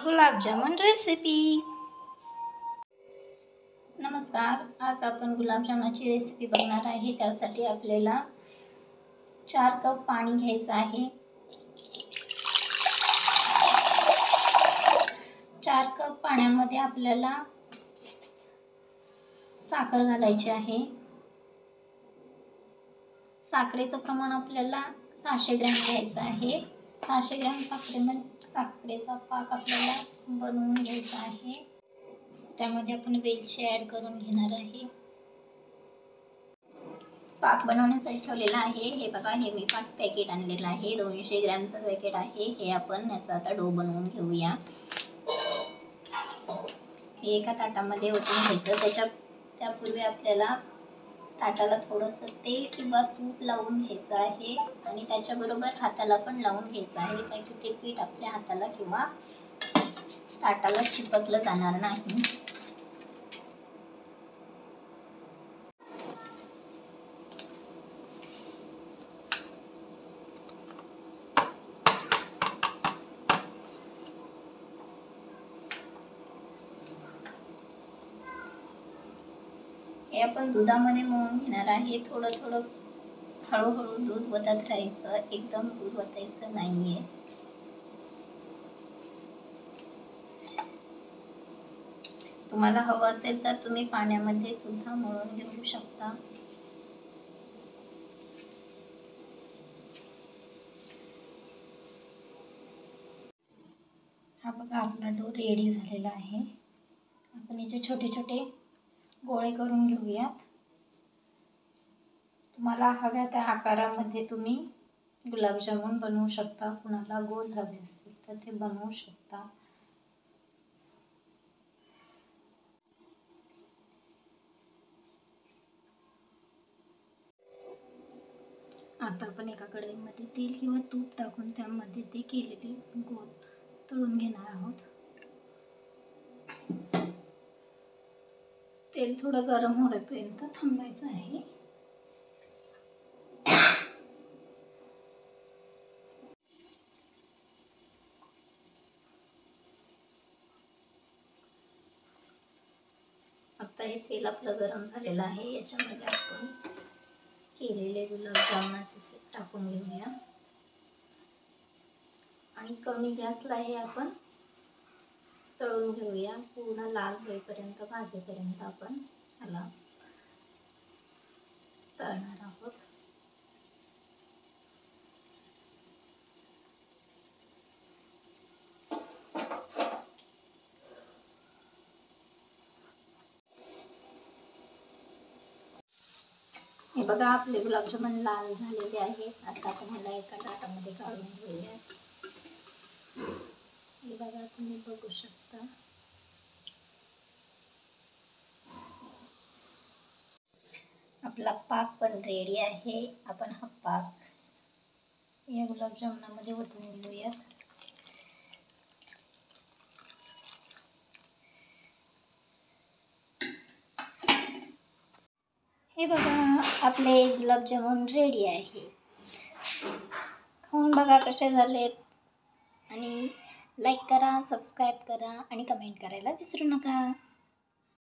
Gulab jamun recipe. नमस्कार, आज आपण गुलाबजामुनाची रेसिपी बघणार आहे। त्यासाठी आपल्याला 4 कप पाणी घ्यायचं आहे। 4 कप पाण्यामध्ये आपल्याला साखर घालायची आहे। साखरेचं प्रमाण आपल्याला 600 ग्रॅम घ्यायचं आहे। 600 ग्रॅम साखरेचा पाक आपल्याला बनवून घ्यायचा आहे। त्यामध्ये आपण वेलची ॲड करून घेणार आहे। पाक बनवण्यासाठी ठेवलेला आहे। हे बघा, हे मी पाक पॅकेट आणलेलं आहे। 200 ग्रॅमचं पॅकेट आहे हे। आपण याचा आता डो बनवून घेऊया। हे एका ताटामध्ये ओतून घ्यायचं। त्यापूर्वी आपल्याला ताटाला थोडंसं तेल किंवा तूप लावून घ्यायचं आहे आणि त्याच्याबरोबर हाताला पण लावून घ्यायचं आहे, ताकी ते पीठ आपल्या हाताला किंवा ताटाला चिपकलं जाणार नाही। हे आपण दुधामध्ये मळून घेणार आहे। थोडं थोडं हळूहळू दूध ओतत राहायचं, एकदम दूध ओतायचं नाहीये। तुम्हाला हवं असेल तर तुम्ही पाण्यामध्ये सुद्धा मळून घेऊ शकता। हा बघा, आपला डो रेडी झालेला आहे। आपण याचे छोटे छोटे गोळे करून घेऊयात। तुम्हाला हव्या त्या आकारामध्ये तुम्ही गुलाबजामुन बनवू शकता। कुणाला गोल हवे असतील तर ते बनवू शकता। आता आपण एका कढईमध्ये तेल किंवा तूप टाकून त्यामध्ये ते केलेले गोल तळून घेणार आहोत। तेल थोडं गरम होईपर्यंत थांबायचं आहे। आता हे तेल आपलं गरम झालेलं आहे। याच्यामध्ये आपण केलेले गुलाबजामुनाचे सेट टाकून घेऊया आणि कमी गॅसला हे आपण तळून घेऊया। पूर्ण लाल होईपर्यंत भाजेपर्यंत आपण याला तळणार आहोत। हे बघा, आपले गुलाबजामुन लाल झालेले आहेत। आता आपण ह्याला एका ताटामध्ये काढून घेऊया। हे बघा, तुम्ही बघू शकता। आपला पाक पण रेडी आहे। आपण हा पाक या गुलाबजामुनामध्ये ओतून घेऊया। हे बघा, आपले गुलाबजामुन रेडी आहे। खाऊन बघा कसे झालेत आणि लाईक करा, सबस्क्राईब करा आणि कमेंट करायला विसरू नका।